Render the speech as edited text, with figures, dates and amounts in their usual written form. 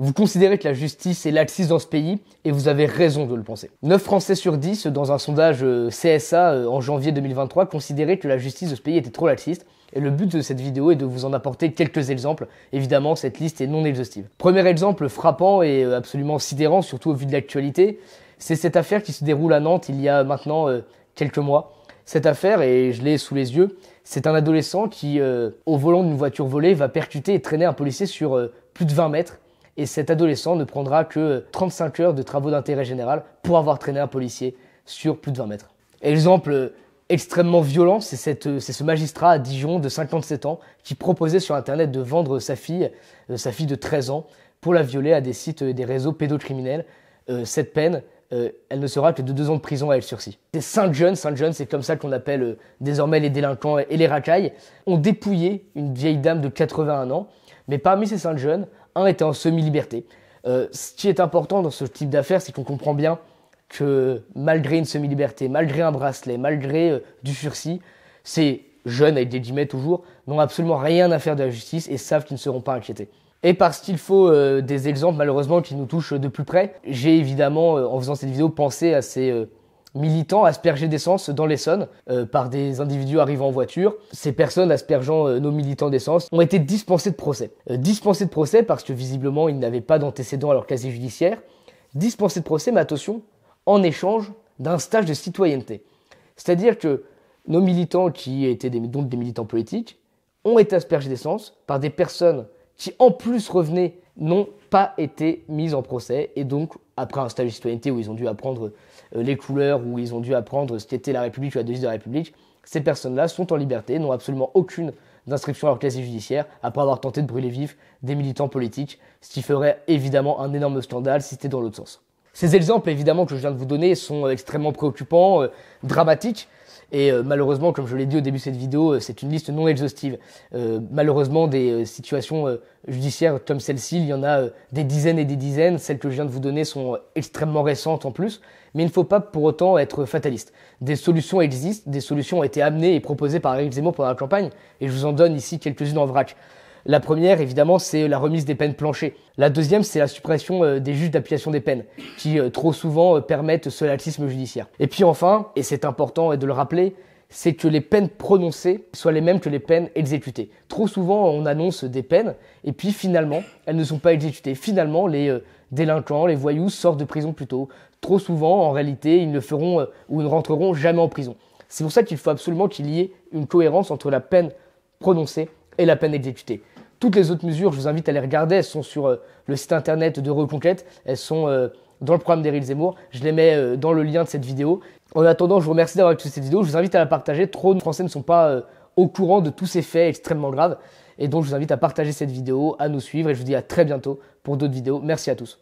Vous considérez que la justice est laxiste dans ce pays et vous avez raison de le penser. 9 Français sur 10, dans un sondage CSA en janvier 2023, considéraient que la justice de ce pays était trop laxiste. Et le but de cette vidéo est de vous en apporter quelques exemples. Évidemment, cette liste est non exhaustive. Premier exemple frappant et absolument sidérant, surtout au vu de l'actualité, c'est cette affaire qui se déroule à Nantes il y a maintenant quelques mois. Cette affaire, et je l'ai sous les yeux, c'est un adolescent qui, au volant d'une voiture volée, va percuter et traîner un policier sur plus de 20 mètres. Et cet adolescent ne prendra que 35 heures de travaux d'intérêt général pour avoir traîné un policier sur plus de 20 mètres. Exemple extrêmement violent, c'est ce magistrat à Dijon de 57 ans qui proposait sur Internet de vendre sa fille de 13 ans, pour la violer à des sites des réseaux pédocriminels. Cette peine, elle ne sera que de 2 ans de prison avec sursis. Ces 5 jeunes, c'est comme ça qu'on appelle désormais les délinquants et les racailles, ont dépouillé une vieille dame de 81 ans. Mais parmi ces 5 jeunes, un était en semi-liberté. Ce qui est important dans ce type d'affaires, c'est qu'on comprend bien que malgré une semi-liberté, malgré un bracelet, malgré du sursis, ces jeunes, avec des guillemets toujours, n'ont absolument rien à faire de la justice et savent qu'ils ne seront pas inquiétés. Et parce qu'il faut des exemples malheureusement qui nous touchent de plus près, j'ai évidemment, en faisant cette vidéo, pensé à ces militants aspergés d'essence dans l'Essonne par des individus arrivant en voiture. Ces personnes aspergeant nos militants d'essence ont été dispensés de procès. Dispensés de procès parce que visiblement ils n'avaient pas d'antécédents à leur casier judiciaire. Dispensés de procès, mais attention, en échange d'un stage de citoyenneté. C'est-à-dire que nos militants qui étaient donc des militants politiques ont été aspergés d'essence par des personnes qui en plus revenaient, n'ont pas été mises en procès et donc après un stage de citoyenneté où ils ont dû apprendre les couleurs, où ils ont dû apprendre ce qu'était la République ou la devise de la République, ces personnes-là sont en liberté, n'ont absolument aucune d'inscription à leur casier judiciaire après avoir tenté de brûler vif des militants politiques, ce qui ferait évidemment un énorme scandale si c'était dans l'autre sens. Ces exemples évidemment que je viens de vous donner sont extrêmement préoccupants, dramatiques. Et malheureusement, comme je l'ai dit au début de cette vidéo, c'est une liste non exhaustive. Malheureusement, des situations judiciaires comme celle-ci, il y en a des dizaines et des dizaines. Celles que je viens de vous donner sont extrêmement récentes en plus. Mais il ne faut pas pour autant être fataliste. Des solutions existent, des solutions ont été amenées et proposées par Éric Zemmour pendant la campagne. Et je vous en donne ici quelques-unes en vrac. La première, évidemment, c'est la remise des peines planchées. La deuxième, c'est la suppression des juges d'application des peines, qui trop souvent permettent ce laxisme judiciaire. Et puis enfin, et c'est important de le rappeler, c'est que les peines prononcées soient les mêmes que les peines exécutées. Trop souvent, on annonce des peines, et puis finalement, elles ne sont pas exécutées. Finalement, les délinquants, les voyous sortent de prison plus tôt. Trop souvent, en réalité, ils ne feront ou ne rentreront jamais en prison. C'est pour ça qu'il faut absolument qu'il y ait une cohérence entre la peine prononcée et la peine exécutée. Toutes les autres mesures, je vous invite à les regarder, elles sont sur le site internet de Reconquête, elles sont dans le programme d'Éric Zemmour, je les mets dans le lien de cette vidéo. En attendant, je vous remercie d'avoir écouté cette vidéo, je vous invite à la partager, trop de Français ne sont pas au courant de tous ces faits extrêmement graves, et donc je vous invite à partager cette vidéo, à nous suivre, et je vous dis à très bientôt pour d'autres vidéos. Merci à tous.